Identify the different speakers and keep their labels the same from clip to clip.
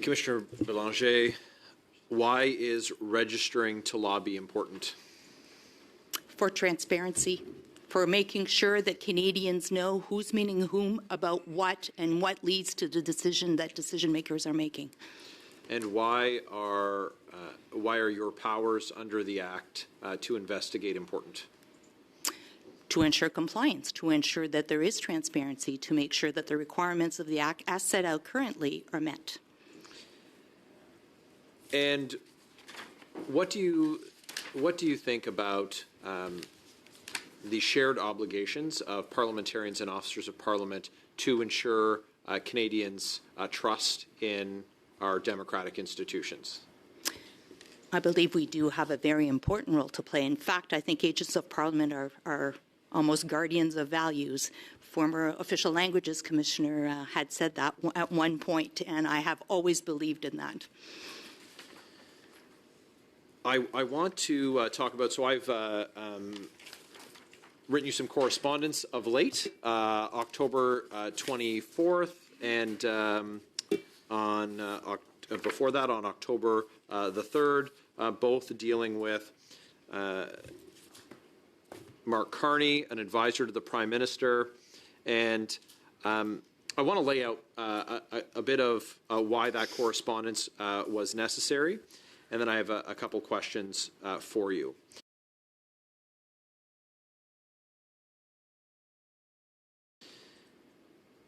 Speaker 1: Commissioner Belanger, why is registering to lobby important?
Speaker 2: For transparency, for making sure that Canadians know who's meeting whom about what and what leads to the decision that decision makers are making.
Speaker 1: And why are your powers under the Act to investigate important?
Speaker 2: To ensure compliance, to ensure that there is transparency, to make sure that the requirements of the Act as set out currently are met.
Speaker 1: And what do you think about the shared obligations of parliamentarians and officers of Parliament to ensure Canadians' trust in our democratic institutions?
Speaker 2: I believe we do have a very important role to play. In fact, I think agents of Parliament are almost guardians of values. Former Official Languages Commissioner had said that at one point, and I have always believed in that.
Speaker 1: I want to talk about, so I've written you some correspondence of late, October 24th, and before that on October the 3rd, both dealing with Mark Carney, an advisor to the Prime Minister, and I want to lay out a bit of why that correspondence was necessary, and then I have a couple questions for you.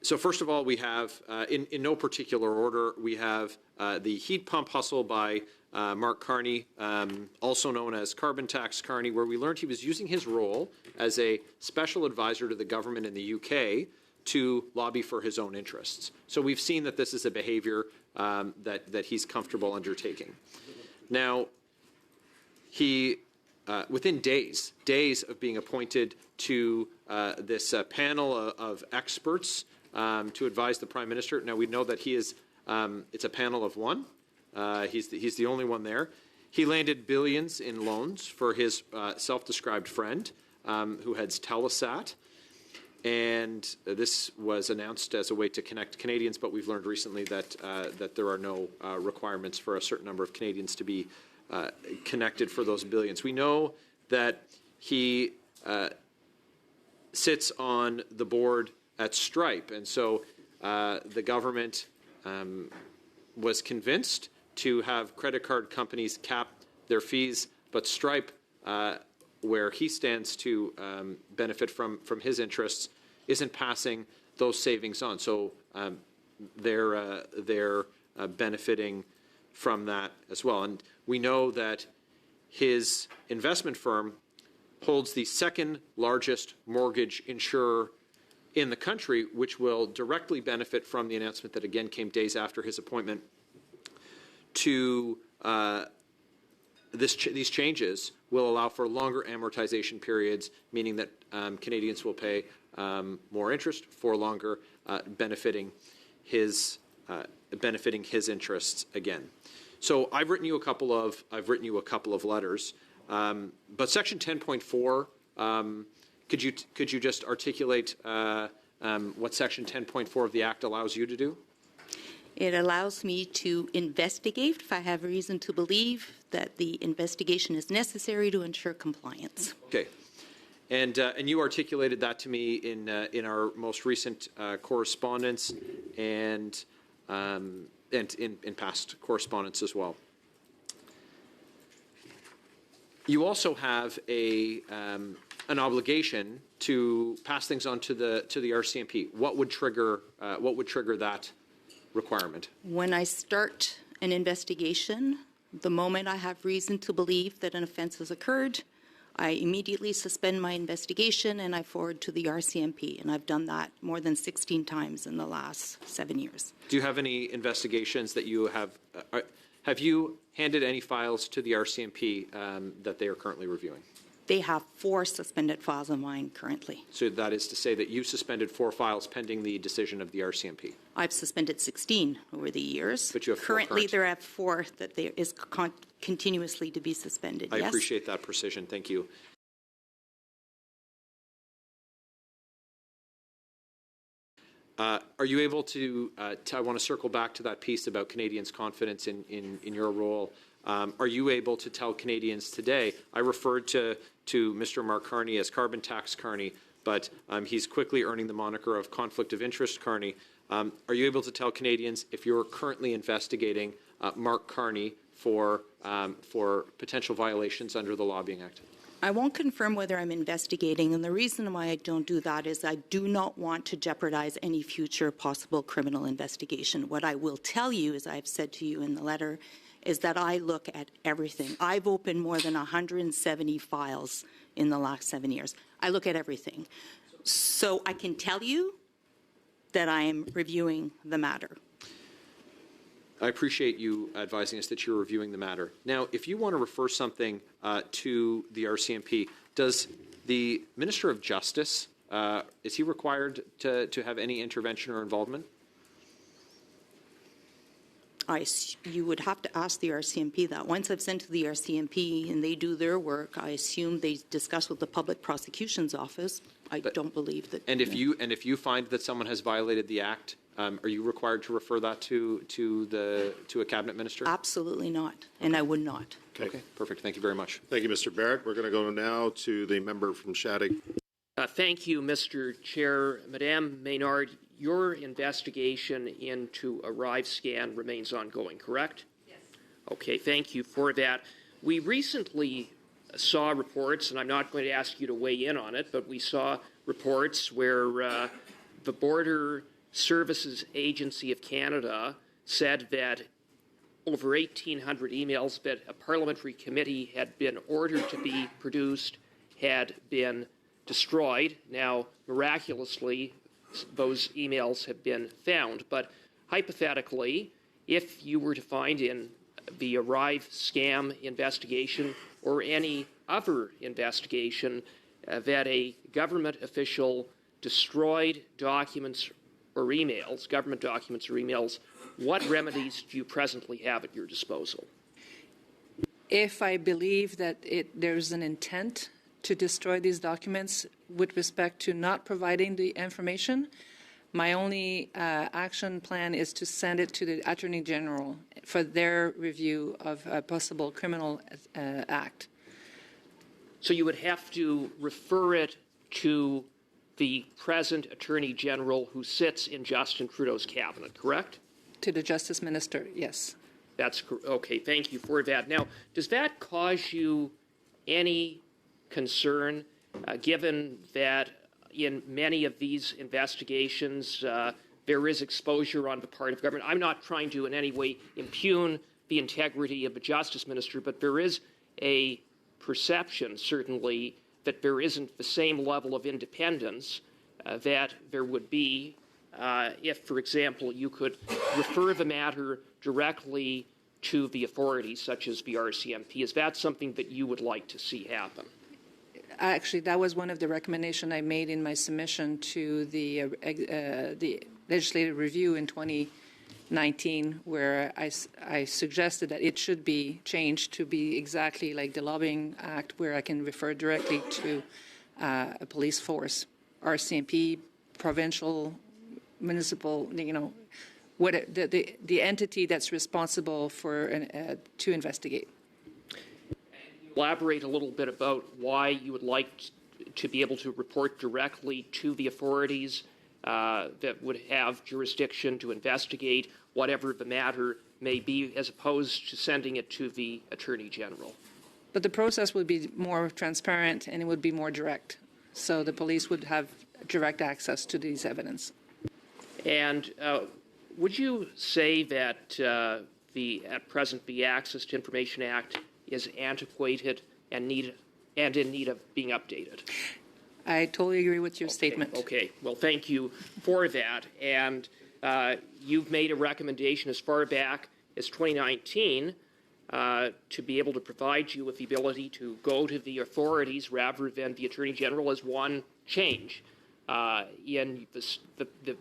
Speaker 1: So first of all, we have, in no particular order, we have the heat pump hustle by Mark Carney, also known as Carbon Tax Carney, where we learned he was using his role as a special advisor to the government in the UK to lobby for his own interests. So we've seen that this is a behavior that he's comfortable undertaking. Now, he, within days of being appointed to this panel of experts to advise the Prime Minister. Now, we know that he is, it's a panel of one. He's the only one there. He landed billions in loans for his self-described friend who heads Telesat. And this was announced as a way to connect Canadians, but we've learned recently that, that there are no requirements for a certain number of Canadians to be connected for those billions. We know that he sits on the board at Stripe, and so the government was convinced to have credit card companies cap their fees, but Stripe, where he stands to benefit from his interests, isn't passing those savings on. So they're benefiting from that as well. And we know that his investment firm holds the second largest mortgage insurer in the country, which will directly benefit from the announcement that again came days after his appointment to these changes will allow for longer amortization periods, meaning that Canadians will pay more interest for longer, benefiting his interests again. So I've written you a couple of letters, but Section 10.4. Could you just articulate what Section 10.4 of the Act allows you to do?
Speaker 2: It allows me to investigate if I have reason to believe that the investigation is necessary to ensure compliance. Okay.
Speaker 1: And you articulated that to me in our most recent correspondence and in past correspondence as well. You also have an obligation to pass things on to the RCMP. What would trigger that requirement?
Speaker 2: When I start an investigation, the moment I have reason to believe that an offence has occurred, I immediately suspend my investigation and I forward to the RCMP. And I've done that more than 16 times in the last 7 years.
Speaker 1: Do you have any investigations that you have you handed any files to the RCMP that they are currently reviewing?
Speaker 2: They have 4 suspended files of mine currently.
Speaker 1: So that is to say that you suspended 4 files pending the decision of the RCMP?
Speaker 2: I've suspended 16 over the years.
Speaker 1: But you have 4
Speaker 2: currently there are 4 that there is continuously to be suspended.
Speaker 1: I appreciate that precision. Thank you. Are you able to, I want to circle back to that piece about Canadians' confidence in your role. Are you able to tell Canadians today, I referred to Mr. Mark Carney as carbon tax Carney, but he's quickly earning the moniker of conflict of interest Carney. Are you able to tell Canadians if you're currently investigating Mark Carney for potential violations under the Lobbying Act?
Speaker 2: I won't confirm whether I'm investigating, and the reason why I don't do that is I do not want to jeopardize any future possible criminal investigation. What I will tell you, as I've said to you in the letter, is that I look at everything. I've opened more than 170 files in the last 7 years. I look at everything. So I can tell you that I am reviewing the matter.
Speaker 1: I appreciate you advising us that you're reviewing the matter. Now, if you want to refer something to the RCMP, does the Minister of Justice, is he required to have any intervention or involvement?
Speaker 2: You would have to ask the RCMP that. Once I've sent to the RCMP and they do their work, I assume they discuss with the Public Prosecution's Office. I don't believe that.
Speaker 1: And if you find that someone has violated the Act, are you required to refer that to a cabinet minister?
Speaker 2: Absolutely not, and I would not.
Speaker 1: Okay, perfect. Thank you very much.
Speaker 3: Thank you, Mr. Barrett. We're going to go now to the member from Shattuck.
Speaker 4: Thank you, Mr. Chair. Madame Maynard, your investigation into ArriveCAN remains ongoing, correct? Yes. Okay, thank you for that. We recently saw reports, and I'm not going to ask you to weigh in on it, but we saw reports where the Border Services Agency of Canada said that over 1,800 emails that a parliamentary committee had been ordered to be produced had been destroyed. Now, miraculously, those emails have been found. But hypothetically, if you were to find in the ArriveCAN investigation or any other investigation that a government official destroyed documents or emails, government documents or emails, what remedies do you presently have at your disposal?
Speaker 5: If I believe that there's an intent to destroy these documents with respect to not providing the information, my only action plan is to send it to the Attorney General for their review of a possible criminal act.
Speaker 4: So you would have to refer it to the present Attorney General who sits in Justin Trudeau's cabinet, correct?
Speaker 5: To the Justice Minister, yes.
Speaker 4: That's okay. Thank you for that. Now, does that cause you any concern, given that in many of these investigations there is exposure on the part of government? I'm not trying to in any way impugn the integrity of the Justice Minister, but there is a perception, certainly, that there isn't the same level of independence that there would be if, for example, you could refer the matter directly to the authorities, such as the RCMP. Is that something that you would like to see happen?
Speaker 5: Actually, that was one of the recommendations I made in my submission to the legislative review in 2019, where I suggested that it should be changed to be exactly like the Lobbying Act, where I can refer directly to a police force, RCMP, provincial, municipal, what the entity that's responsible for to investigate.
Speaker 4: Elaborate a little bit about why you would like to be able to report directly to the authorities that would have jurisdiction to investigate whatever the matter may be, as opposed to sending it to the Attorney General.
Speaker 5: But the process would be more transparent and it would be more direct. So the police would have direct access to these evidence.
Speaker 4: And would you say that at present the Access to Information Act is antiquated and in need of being updated?
Speaker 5: I totally agree with your statement.
Speaker 4: Okay. Well, thank you for that. And you've made a recommendation as far back as 2019 to be able to provide you with the ability to go to the authorities rather than the Attorney General as one change in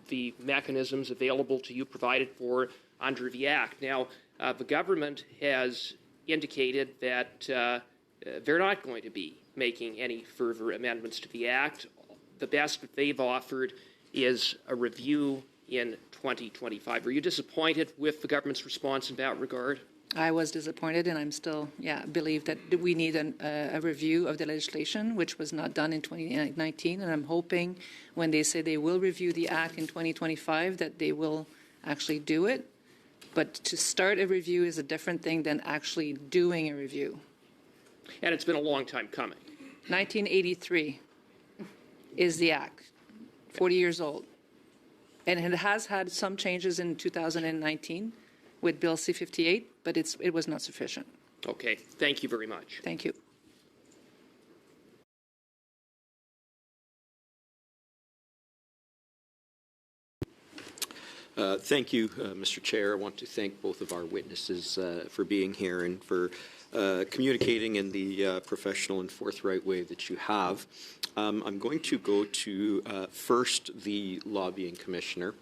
Speaker 4: the mechanisms available to you provided for under the Act. Now, the government has indicated that they're not going to be making any further amendments to the Act. The best that they've offered is a review in 2025. Were you disappointed with the government's response in that regard?
Speaker 5: I was disappointed, and I'm still, believe that we need a review of the legislation, which was not done in 2019. And I'm hoping when they say they will review the Act in 2025 that they will actually do it. But to start a review is a different thing than actually doing a review.
Speaker 4: And it's been a long time coming.
Speaker 5: 1983 is the Act, 40 years old. And it has had some changes in 2019 with Bill C-58, but it was not sufficient.
Speaker 4: Okay, thank you very much.
Speaker 5: Thank you.
Speaker 6: Thank you, Mr. Chair. I want to thank both of our witnesses for being here and for communicating in the professional and forthright way that you have. I'm going to go to first the lobbying commissioner.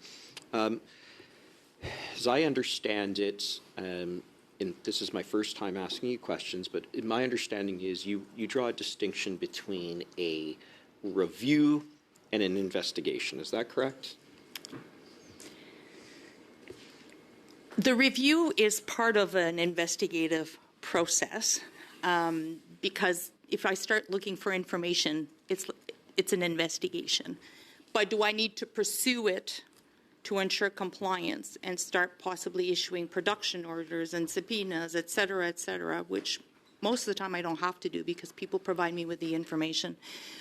Speaker 6: As I understand it, and this is my first time asking you questions, but my understanding is you draw a distinction between a review and an investigation. Is that correct?
Speaker 2: The review is part of an investigative process because if I start looking for information, it's an investigation. But do I need to pursue it to ensure compliance and start possibly issuing production orders and subpoenas, et cetera, which most of the time I don't have to do because people provide me with the information.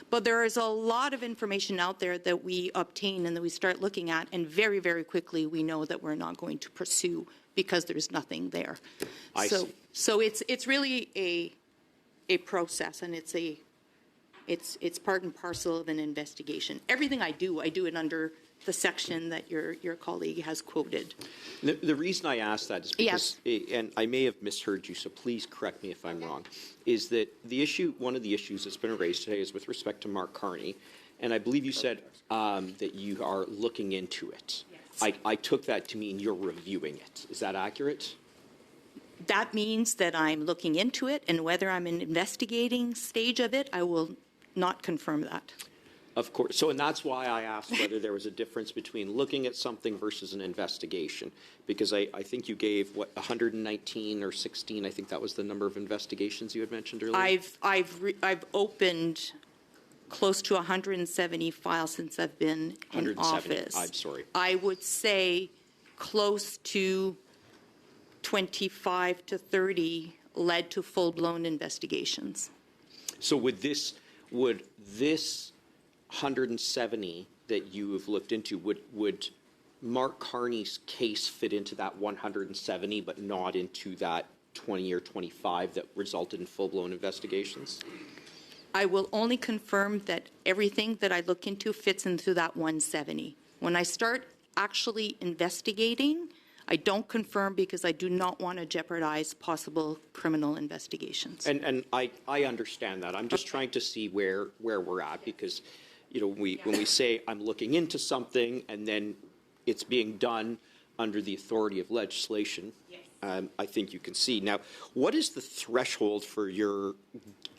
Speaker 2: But there is a lot of information out there that we obtain and that we start looking at, and very, very quickly we know that we're not going to pursue because there's nothing there. So it's really a process, and it's part and parcel of an investigation. Everything I do it under the section that your colleague has quoted.
Speaker 6: The reason I ask that is because, and I may have misheard you, so please correct me if I'm wrong, is that one of the issues that's been raised today is with respect to Mark Carney, and I believe you said that you are looking into it. Yes. I took that to mean you're reviewing it. Is that accurate?
Speaker 2: That means that I'm looking into it, and whether I'm in investigating stage of it, I will not confirm that.
Speaker 6: Of course. So, and that's why I asked whether there was a difference between looking at something versus an investigation, because I think you gave, 119 or 16, I think that was the number of investigations you had mentioned earlier?
Speaker 2: I've opened close to 170 files since I've been in office.
Speaker 6: I'm sorry. I
Speaker 2: would say close to 25 to 30 led to full-blown investigations.
Speaker 6: So would this 170 that you have looked into, would Mark Carney's case fit into that 170 but not into that 20 or 25 that resulted in full-blown investigations?
Speaker 2: I will only confirm that everything that I look into fits into that 170. When I start actually investigating, I don't confirm because I do not want to jeopardize possible criminal investigations.
Speaker 6: And I understand that. I'm just trying to see where we're at, because when we say I'm looking into something and then it's being done under the authority of legislation, yes. I think you can see. Now, what is the threshold for your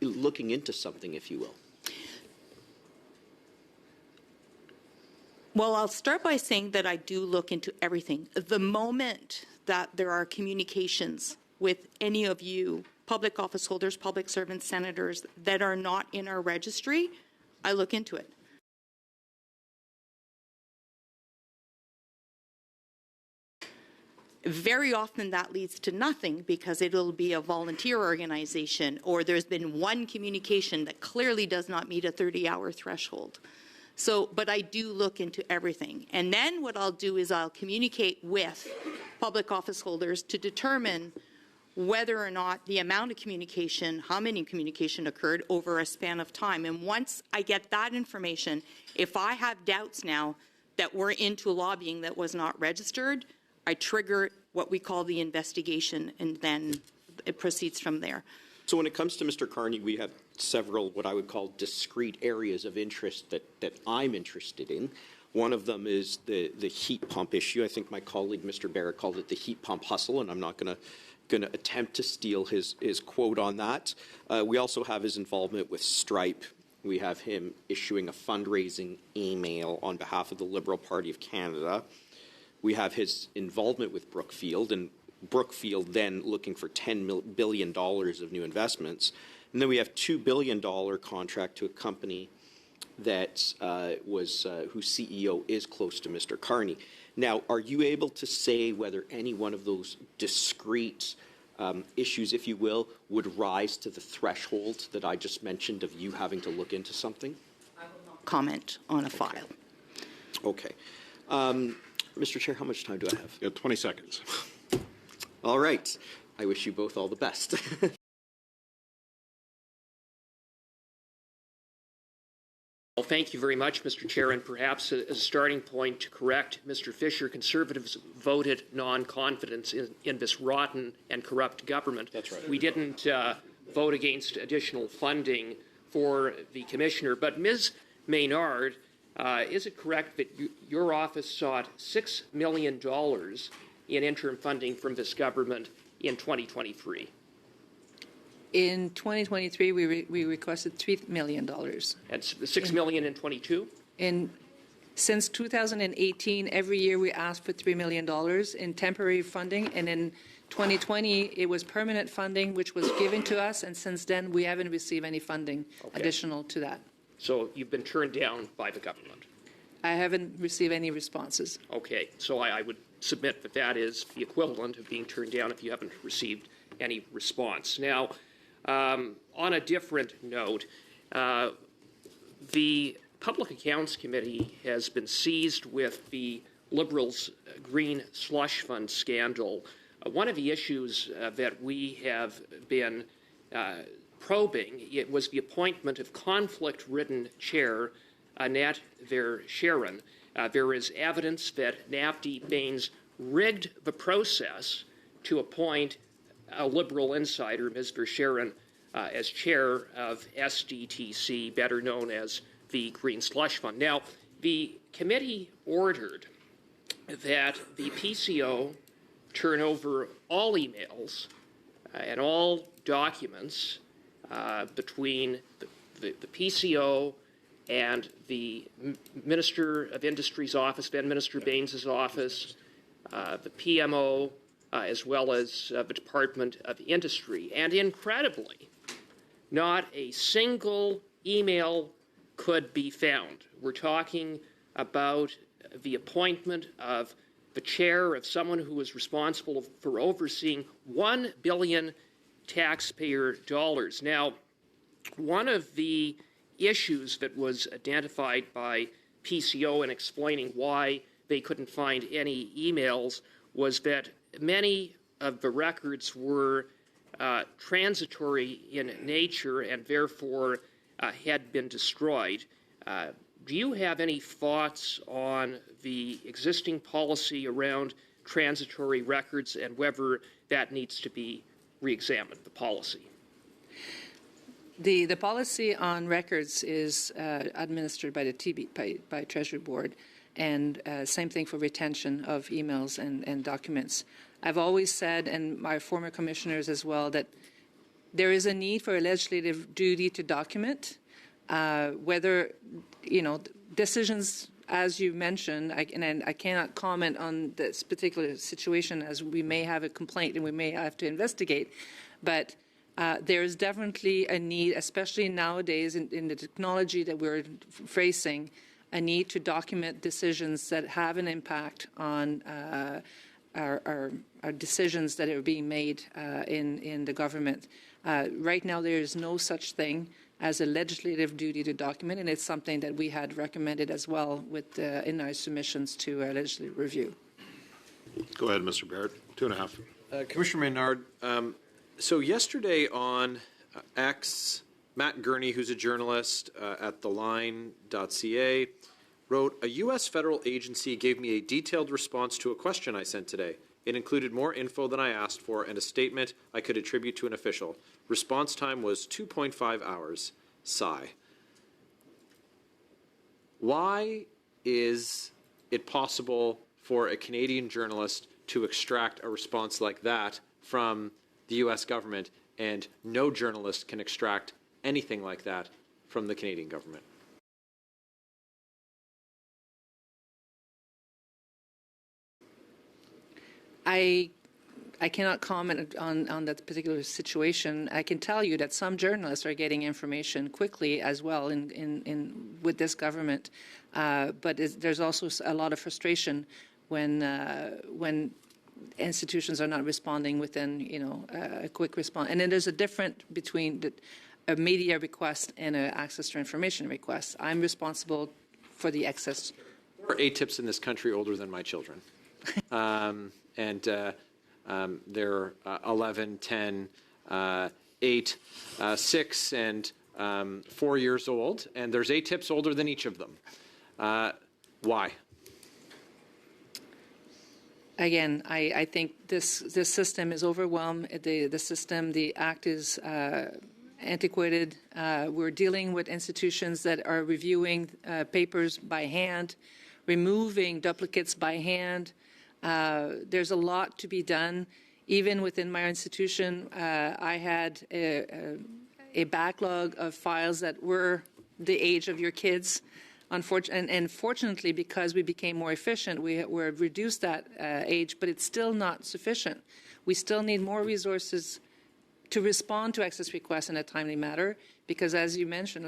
Speaker 6: looking into something, if you will?
Speaker 2: Well, I'll start by saying that I do look into everything. The moment that there are communications with any of you, public office holders, public servants, senators, that are not in our registry, I look into it. Very often that leads to nothing because it'll be a volunteer organization, or there's been one communication that clearly does not meet a 30-hour threshold. So, but I do look into everything. And then what I'll do is I'll communicate with public office holders to determine whether or not the amount of communication, how many communication occurred over a span of time. And once I get that information, if I have doubts now that we're into lobbying that was not registered, I trigger what we call the investigation, and then it proceeds from there.
Speaker 6: So when it comes to Mr. Carney, we have several what I would call discrete areas of interest that I'm interested in. One of them is the heat pump issue. I think my colleague, Mr. Barrett, called it the heat pump hustle, and I'm not going to attempt to steal his quote on that. We also have his involvement with Stripe. We have him issuing a fundraising email on behalf of the Liberal Party of Canada. We have his involvement with Brookfield, and Brookfield then looking for $10 billion of new investments. And then we have $2 billion contract to a company that whose CEO is close to Mr. Carney. Now, are you able to say whether any one of those discrete issues, if you will, would rise to the threshold that I just mentioned of you having to look into something?
Speaker 2: Comment on a file.
Speaker 6: Okay. Mr. Chair, how much time do I have?
Speaker 3: You have 20 seconds.
Speaker 6: All right. I wish you both all the best.
Speaker 4: Well, thank you very much, Mr. Chair, and perhaps as a starting point to correct Mr. Fisher, Conservatives voted non-confidence in this rotten and corrupt government.
Speaker 6: That's right.
Speaker 4: We didn't vote against additional funding for the Commissioner. But Ms. Maynard, is it correct that your office sought $6 million in interim funding from this government in 2023?
Speaker 5: In 2023, we requested $3 million.
Speaker 4: And $6 million in 22?
Speaker 5: Since 2018, every year we asked for $3 million in temporary funding, and in 2020, it was permanent funding, which was given to us, and since then, we haven't received any funding additional to that.
Speaker 4: So you've been turned down by the government?
Speaker 5: I haven't received any responses.
Speaker 4: Okay, so I would submit that that is the equivalent of being turned down if you haven't received any response. Now, on a different note, the Public Accounts Committee has been seized with the Liberals' Green Slush Fund scandal. One of the issues that we have been probing, it was the appointment of conflict-ridden chair Annette Verschaeren. There is evidence that NAFD Baines rigged the process to appoint a Liberal insider, Ms. Verschaeren, as chair of SDTC, better known as the Green Slush Fund. Now, the committee ordered that the PCO turn over all emails and all documents between the PCO and the Minister of Industry's office, then Minister Baines' office, the PMO, as well as the Department of Industry. And incredibly, not a single email could be found. We're talking about the appointment of the chair of someone who was responsible for overseeing $1 billion taxpayer dollars. Now, one of the issues that was identified by PCO in explaining why they couldn't find any emails was that many of the records were transitory in nature and therefore had been destroyed. Do you have any thoughts on the existing policy around transitory records and whether that needs to be reexamined, the policy?
Speaker 5: The policy on records is administered by the by Treasury Board, and same thing for retention of emails and documents. I've always said, and my former commissioners as well, that there is a need for a legislative duty to document whether, decisions, as you mentioned, and I cannot comment on this particular situation as we may have a complaint and we may have to investigate, but there is definitely a need, especially nowadays in the technology that we're facing, a need to document decisions that have an impact on our decisions that are being made in the government. Right now, there is no such thing as a legislative duty to document, and it's something that we had recommended as well in our submissions to our legislative review.
Speaker 3: Go ahead, Mr. Barrett. 2.5.
Speaker 1: Commissioner Maynard, so yesterday on X, Matt Gurney, who's a journalist at theline.ca, wrote, "A U.S. federal agency gave me a detailed response to a question I sent today. It included more info than I asked for and a statement I could attribute to an official. Response time was 2.5 hours. Sigh." Why is it possible for a Canadian journalist to extract a response like that from the U.S. government, and no journalist can extract anything like that from the Canadian government?
Speaker 5: I cannot comment on that particular situation. I can tell you that some journalists are getting information quickly as well with this government, but there's also a lot of frustration when institutions are not responding within a quick response. And then there's a difference between a media request and an access to information request. I'm responsible for the access.
Speaker 1: There are ATIP'S in this country older than my children. They're 11, 10, 8, 6, and 4 years old, and there's ATIP'S older than each of them. Why?
Speaker 5: Again, I think this system is overwhelmed. The act is antiquated. We're dealing with institutions that are reviewing papers by hand, removing duplicates by hand. There's a lot to be done. Even within my institution, I had a backlog of files that were the age of your kids. And fortunately, because we became more efficient, we reduced that age, but it's still not sufficient. We still need more resources to respond to access requests in a timely manner, because as you mentioned,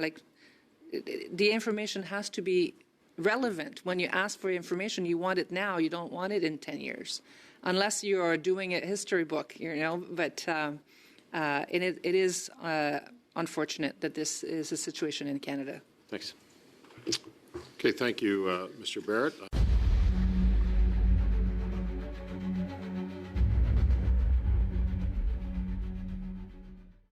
Speaker 5: the information has to be relevant. When you ask for information, you want it now. You don't want it in 10 years, unless you are doing a history book, But it is unfortunate that this is a situation in Canada.
Speaker 1: Thanks.
Speaker 3: Okay, thank you, Mr. Barrett.